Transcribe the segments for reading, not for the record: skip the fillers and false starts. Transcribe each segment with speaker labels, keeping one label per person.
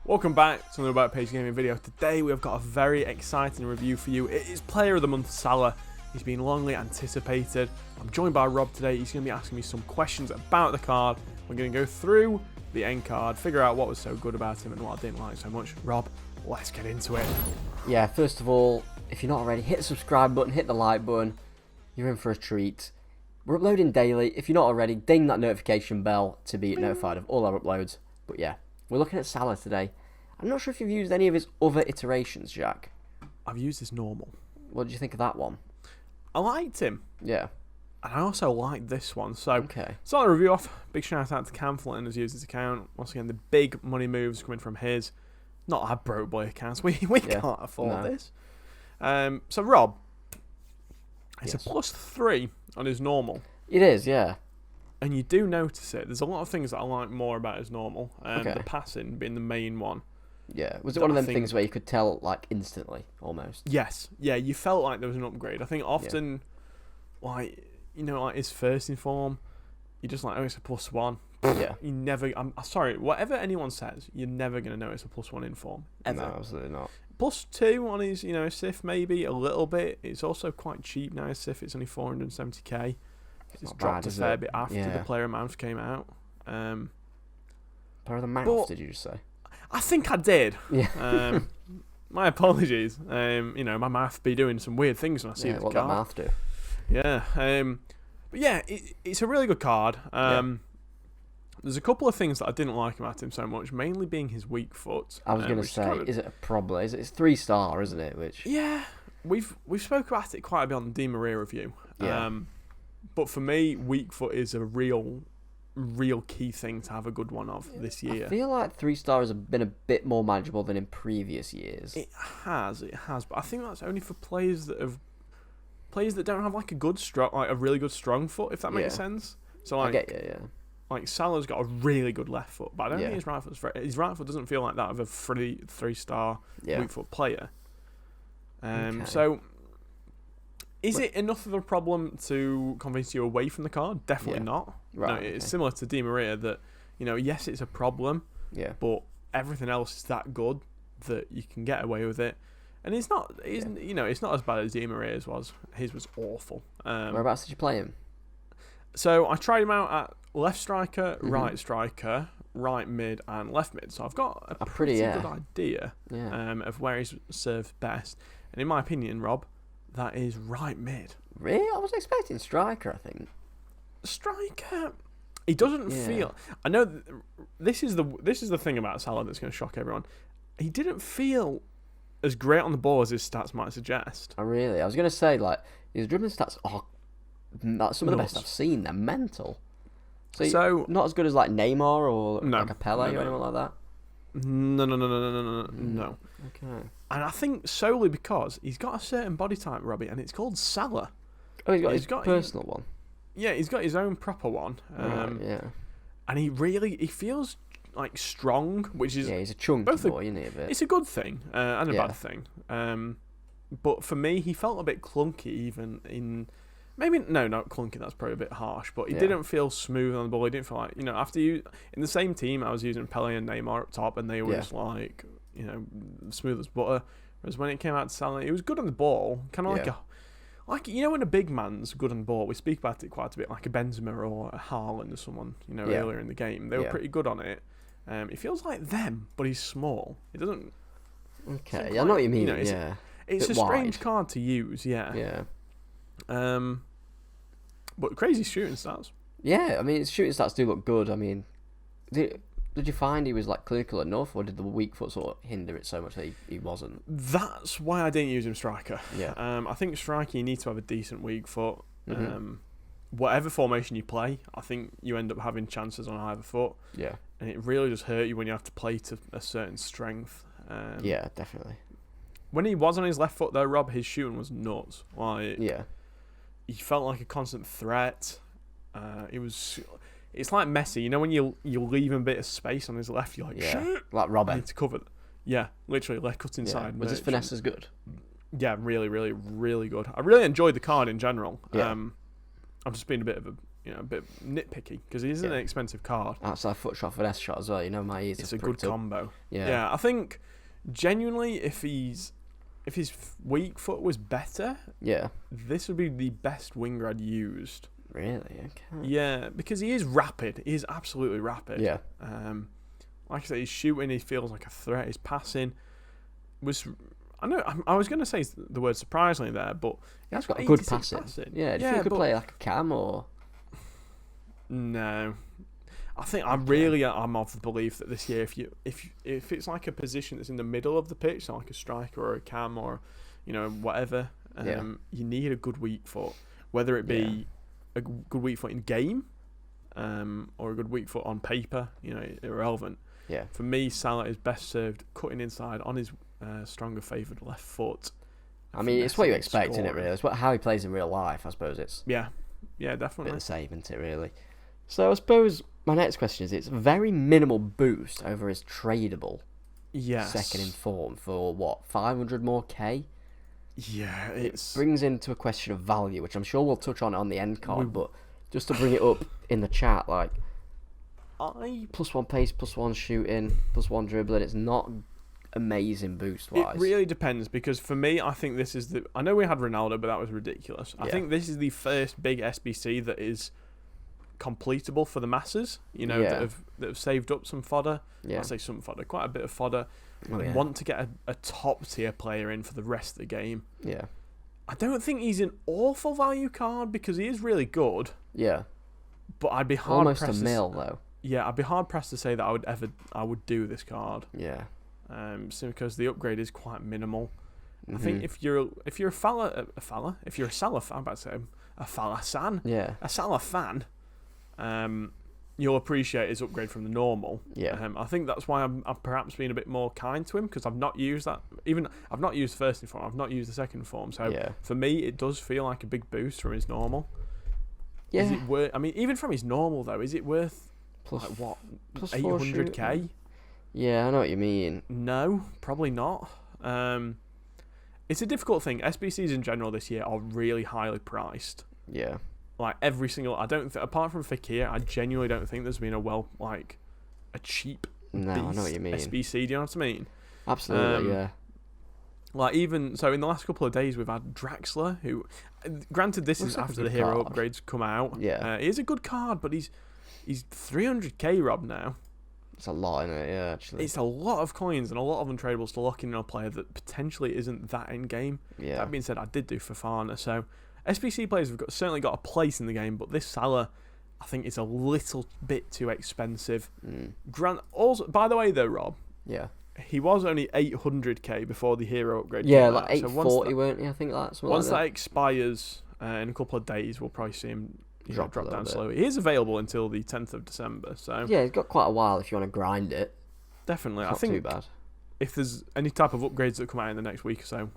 Speaker 1: Welcome back to another Backpage gaming video. Today we have got a very exciting review for you. It is Player of the Month Salah. He's been longly anticipated. I'm joined by Rob today. He's going to be asking me some questions about the card. We're going to go through the end card, figure out what was so good about him and what I didn't like so much. Rob, let's get into it.
Speaker 2: Yeah, first of all, if you're not already, hit the subscribe button, hit the like button. You're in for a treat. We're uploading daily. If you're not already, ding that notification bell to be notified of all our uploads. But yeah, we're looking at Salah today. I'm not sure if you've used any of his other iterations, Jack.
Speaker 1: I've used his normal.
Speaker 2: What did you think of that one?
Speaker 1: I liked him.
Speaker 2: Yeah.
Speaker 1: And I also liked this one. So,
Speaker 2: Okay.
Speaker 1: start the review off. Big shout out to Cam for letting us use his account. Once again, the big money moves coming from his. Not our broke boy accounts. We can't afford this. So, Rob, it's a +3 on his normal.
Speaker 2: It is, yeah.
Speaker 1: And you do notice it. There's a lot of things that I like more about his normal. The passing being the main one.
Speaker 2: Yeah. Was it one of them things where you could tell, like, instantly, almost?
Speaker 1: Yes. Yeah, you felt like there was an upgrade. I think often, like, you know, like his first in form, you're just like, oh, it's a +1.
Speaker 2: Yeah.
Speaker 1: You never, I'm sorry, whatever anyone says, you're never going to know it's a +1 in form. Ever.
Speaker 2: No, absolutely not.
Speaker 1: +2 on his, his SIF maybe, a little bit. It's also quite cheap now, his SIF. It's only 470k. It's dropped a fair bit after the player amount came out.
Speaker 2: Player of the month, did you just say?
Speaker 1: I think I did.
Speaker 2: Yeah.
Speaker 1: My apologies. My mouth be doing some weird things when I see the
Speaker 2: what
Speaker 1: card.
Speaker 2: that mouth do.
Speaker 1: Yeah. But yeah, it's a really good card. There's a couple of things that I didn't like about him so much, mainly being his weak foot.
Speaker 2: I was going to say, is it a problem? It's 3-star, isn't it? Which
Speaker 1: we've spoke about it quite a bit on the Di Maria review.
Speaker 2: Yeah.
Speaker 1: But for me, weak foot is a real key thing to have a good one of this year.
Speaker 2: I feel like 3-star has been a bit more manageable than in previous years.
Speaker 1: It has, but I think that's only for players that don't have like a really good strong foot, if that makes sense. So like,
Speaker 2: I get you, yeah.
Speaker 1: Like Salah's got a really good left foot, but I don't think his right foot doesn't feel like that of a 3-star weak foot player. So is it enough of a problem to convince you away from the card? Definitely not.
Speaker 2: Right.
Speaker 1: No, it's similar to Di Maria that, yes, it's a problem, but everything else is that good that you can get away with it. And it's not as bad as Di Maria's was. His was awful.
Speaker 2: Whereabouts did you play him?
Speaker 1: So I tried him out at left striker, right striker, right mid, and left mid. So I've got a pretty good idea of where he's served best. And in my opinion, Rob, that is right mid.
Speaker 2: Really? I was expecting striker, I think.
Speaker 1: Striker, he doesn't feel. I know this is the thing about Salah that's going to shock everyone. He didn't feel as great on the ball as his stats might suggest.
Speaker 2: Oh, really? I was going to say, like, his dribbling stats are some of the best I've seen. They're mental. So not as good as like Neymar or like a Pele or anyone like that?
Speaker 1: No.
Speaker 2: Okay. And
Speaker 1: I think solely because he's got a certain body type, Robbie, and it's called Salah.
Speaker 2: Oh, he's got his personal one?
Speaker 1: Yeah, he's got his own proper one. And he feels like strong, which is...
Speaker 2: Yeah, he's a chunky boy, isn't he, a bit?
Speaker 1: It's a good thing and a bad thing. But for me, he felt a bit clunky even in... Maybe, no, not clunky, that's probably a bit harsh, but he didn't feel smooth on the ball. He didn't feel like, after in the same team, I was using Pele and Neymar up top, and they were just like, smooth as butter. Whereas when it came out to Salah, he was good on the ball, kind of like when a big man's good on the ball, we speak about it quite a bit, like a Benzema or a Haaland or someone, earlier in the game. They were pretty good on it. It feels like them, but he's small. It doesn't...
Speaker 2: Okay, I know what you mean,
Speaker 1: It's a strange card to use,
Speaker 2: Yeah.
Speaker 1: But crazy shooting stats.
Speaker 2: Yeah, I mean, his shooting stats do look good. I mean, did you find he was like clinical enough, or did the weak foot sort of hinder it so much that he wasn't?
Speaker 1: That's why I didn't use him striker.
Speaker 2: Yeah.
Speaker 1: I think striker, you need to have a decent weak foot. Whatever formation you play, I think you end up having chances on either foot.
Speaker 2: Yeah.
Speaker 1: And it really just hurt you when you have to play to a certain strength.
Speaker 2: Yeah, definitely.
Speaker 1: When he was on his left foot though, Rob, his shooting was nuts. Like, he felt like a constant threat. It's like Messi. When you leave him a bit of space on his left, you're like, shit.
Speaker 2: Like Robert.
Speaker 1: I need to cover that. Yeah, literally, left cut inside.
Speaker 2: Was his finesse as good?
Speaker 1: Yeah, really, really, really good. I really enjoyed the card in general.
Speaker 2: Yeah.
Speaker 1: I'm just being a bit of a a bit nitpicky because he isn't an expensive card.
Speaker 2: Outside foot shot for an S shot as well. You know, my ears.
Speaker 1: It's a good combo.
Speaker 2: Yeah.
Speaker 1: I think genuinely, if his weak foot was better, this would be the best winger I'd used.
Speaker 2: Really? Okay.
Speaker 1: Yeah, because he is rapid. He is absolutely rapid.
Speaker 2: Yeah.
Speaker 1: Like I say, he's shooting. He feels like a threat. His passing was. I was going to say the word surprisingly there, but
Speaker 2: he's got a good passing. Yeah. Do you think he could play like a cam or?
Speaker 1: No. I think I'm of the belief that this year, if it's like a position that's in the middle of the pitch, so like a striker or a cam or whatever, you need a good weak foot, whether it be a good weak foot in game, or a good weak foot on paper, irrelevant.
Speaker 2: Yeah.
Speaker 1: For me, Salah is best served cutting inside on his stronger favoured left foot.
Speaker 2: I mean, it's what you expect, isn't it? Really, it's how he plays in real life. I suppose it's
Speaker 1: definitely
Speaker 2: a bit the same, isn't it? Really. So I suppose my next question is: it's very minimal boost over his tradable.
Speaker 1: Yes.
Speaker 2: Second in form for what, 500 more K?
Speaker 1: Yeah,
Speaker 2: it brings into a question of value, which I'm sure we'll touch on the end card, but just to bring it up in the chat, like +1 pace, +1 shooting, +1 dribbling, it's not amazing boost wise.
Speaker 1: It really depends, because for me, I think this is I know we had Ronaldo, but that was ridiculous. I think this is the first big SBC that is completable for the masses, that have saved up some fodder. I say some fodder, quite a bit of fodder. Want to get a top tier player in for the rest of the game.
Speaker 2: Yeah.
Speaker 1: I don't think he's an awful value card because he is really good.
Speaker 2: Yeah.
Speaker 1: But I'd be hard pressed.
Speaker 2: Almost a mil though.
Speaker 1: Yeah, I'd be hard pressed to say that I would do this card.
Speaker 2: Yeah.
Speaker 1: Simply because the upgrade is quite minimal. I think if you're a Salah fan, I'm about to say a Salah fan, you'll appreciate his upgrade from the normal.
Speaker 2: Yeah.
Speaker 1: I think that's why I've perhaps been a bit more kind to him, because I've not used that. Even I've not used the first in form. I've not used the second form. So for me, it does feel like a big boost from his normal. Yeah. Is it worth? I mean, even from his normal though, is it worth plus 800k?
Speaker 2: Yeah, I know what you mean.
Speaker 1: No, probably not. It's a difficult thing. SBCs in general this year are really highly priced.
Speaker 2: Yeah.
Speaker 1: Like every single, apart from Fekir, I genuinely don't think there's been a cheap
Speaker 2: I know what you mean.
Speaker 1: SBC. Do you know what I mean?
Speaker 2: Absolutely, yeah.
Speaker 1: Like even so, in the last couple of days, we've had Draxler, who, granted, this is after the hero upgrades come out.
Speaker 2: Yeah,
Speaker 1: he is a good card, but he's 300k Rob now.
Speaker 2: It's a lot, isn't it? Yeah, actually.
Speaker 1: It's a lot of coins and a lot of untradables to lock in a player that potentially isn't that in game.
Speaker 2: Yeah.
Speaker 1: That being said, I did do Fofana, so SBC players have certainly got a place in the game, but this Salah, I think, is a little bit too expensive. Also, by the way, though, Rob.
Speaker 2: Yeah.
Speaker 1: He was only 800k before the hero upgrade.
Speaker 2: Yeah, like 840, weren't he? I think that's
Speaker 1: once that expires in a couple of days, we'll probably see him drop down slowly. He is available until the 10th of December, so
Speaker 2: yeah, he's got quite a while if you want to grind it.
Speaker 1: Definitely,
Speaker 2: I think too bad.
Speaker 1: If there's any type of upgrades that come out in the next week or so,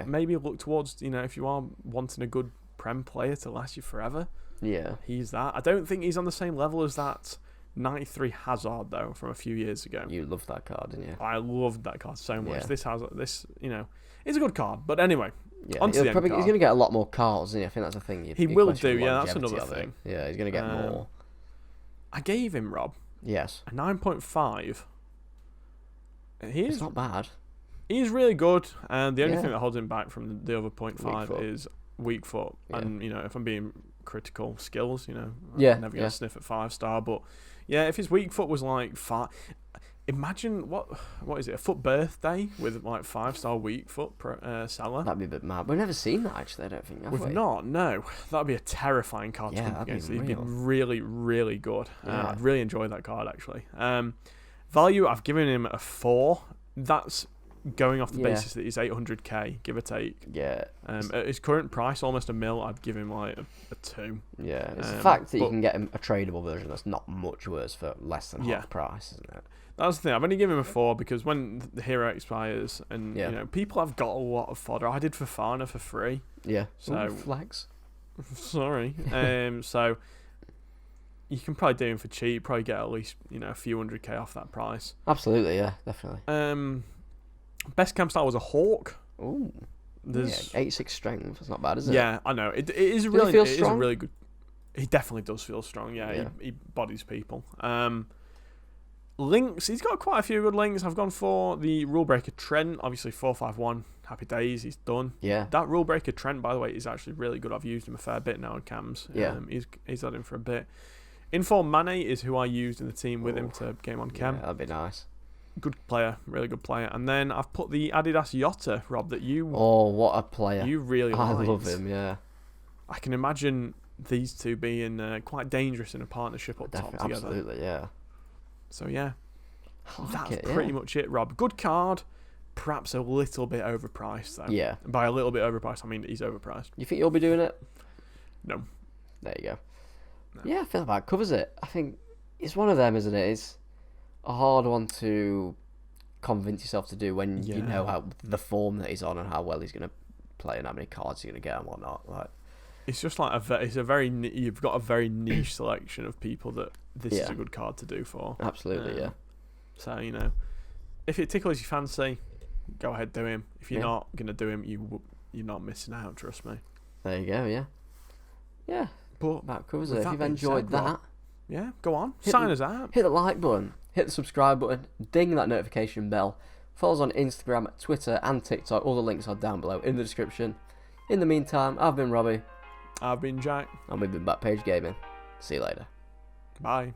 Speaker 1: maybe look towards if you are wanting a good Prem player to last you forever.
Speaker 2: Yeah,
Speaker 1: he's that. I don't think he's on the same level as that 93 Hazard though from a few years ago.
Speaker 2: You loved that card, didn't you?
Speaker 1: I loved that card so much. This Hazard, it's a good card. But anyway,
Speaker 2: he's going to get a lot more cards, isn't he? I think that's the thing.
Speaker 1: He will do. Yeah, that's another thing.
Speaker 2: Yeah, he's going to get more.
Speaker 1: I gave him, Rob.
Speaker 2: Yes.
Speaker 1: A 9.5.
Speaker 2: It's not bad.
Speaker 1: He's really good, and the only thing that holds him back from the other 0.5 is weak foot. Yeah. And if I'm being critical, skills. I'm never going to sniff at 5-star, but if his weak foot was like 5. Imagine what is it? A foot birthday with like 5-star weak foot Salah.
Speaker 2: That'd be a bit mad. We've never seen that actually. I don't think
Speaker 1: we've not. No, that'd be a terrifying card to compete against. It'd be really, really good. I'd really enjoy that card actually. Value, I've given him a 4. That's going off the basis that he's 800k, give or take.
Speaker 2: Yeah.
Speaker 1: At his current price, almost a mil, I'd give him like a 2.
Speaker 2: Yeah. It's the fact that you can get him a tradable version that's not much worse for less than half price, isn't it?
Speaker 1: That's the thing. I've only given him a 4 because when the hero expires, and people have got a lot of fodder. I did Fofana for free.
Speaker 2: Yeah.
Speaker 1: So
Speaker 2: flags.
Speaker 1: Sorry. So you can probably do him for cheap. Probably get at least a few 100k off that price.
Speaker 2: Absolutely. Yeah. Definitely.
Speaker 1: Best camp style was a Hawk.
Speaker 2: Ooh. There's 86 strength. That's not bad, is it?
Speaker 1: Yeah, I know. It is really. It is a really good. He definitely does feel strong. Yeah. He bodies people. Links, he's got quite a few good links. I've gone for the Rule Breaker Trent, obviously 451. Happy days, he's done.
Speaker 2: Yeah.
Speaker 1: That Rule Breaker Trent, by the way, is actually really good. I've used him a fair bit now in cams.
Speaker 2: Yeah.
Speaker 1: He's had him for a bit. Inform Mane is who I used in the team with him to game on cam.
Speaker 2: Yeah, that'd be nice.
Speaker 1: Good player, really good player. And then I've put the Adidas Yotta, Rob, that you...
Speaker 2: Oh, what a player.
Speaker 1: You really liked.
Speaker 2: I love him, yeah.
Speaker 1: I can imagine these two being quite dangerous in a partnership up top together.
Speaker 2: Absolutely, yeah.
Speaker 1: So, yeah.
Speaker 2: That's
Speaker 1: Pretty much it, Rob. Good card. Perhaps a little bit overpriced, though.
Speaker 2: Yeah.
Speaker 1: By a little bit overpriced, I mean he's overpriced.
Speaker 2: You think you'll be doing it?
Speaker 1: No.
Speaker 2: There you go.
Speaker 1: No.
Speaker 2: Yeah, I feel that covers it. I think it's one of them, isn't it? It's a hard one to convince yourself to do when you know how the form that he's on and how well he's going to play and how many cards he's going to get and whatnot. Like,
Speaker 1: it's just like you've got a very niche selection of people that this is a good card to do for.
Speaker 2: Absolutely, yeah.
Speaker 1: So, if it tickles your fancy, go ahead, do him. If you're not going to do him, you're not missing out, trust me.
Speaker 2: There you go, yeah. Yeah,
Speaker 1: but
Speaker 2: that covers it. If you've enjoyed that,
Speaker 1: yeah, go on. Sign us out.
Speaker 2: Hit the like button, hit the subscribe button, ding that notification bell. Follow us on Instagram, Twitter and TikTok. All the links are down below in the description. In the meantime, I've been Robbie.
Speaker 1: I've been Jack.
Speaker 2: And we've been Backpage Gaming. See you later.
Speaker 1: Bye.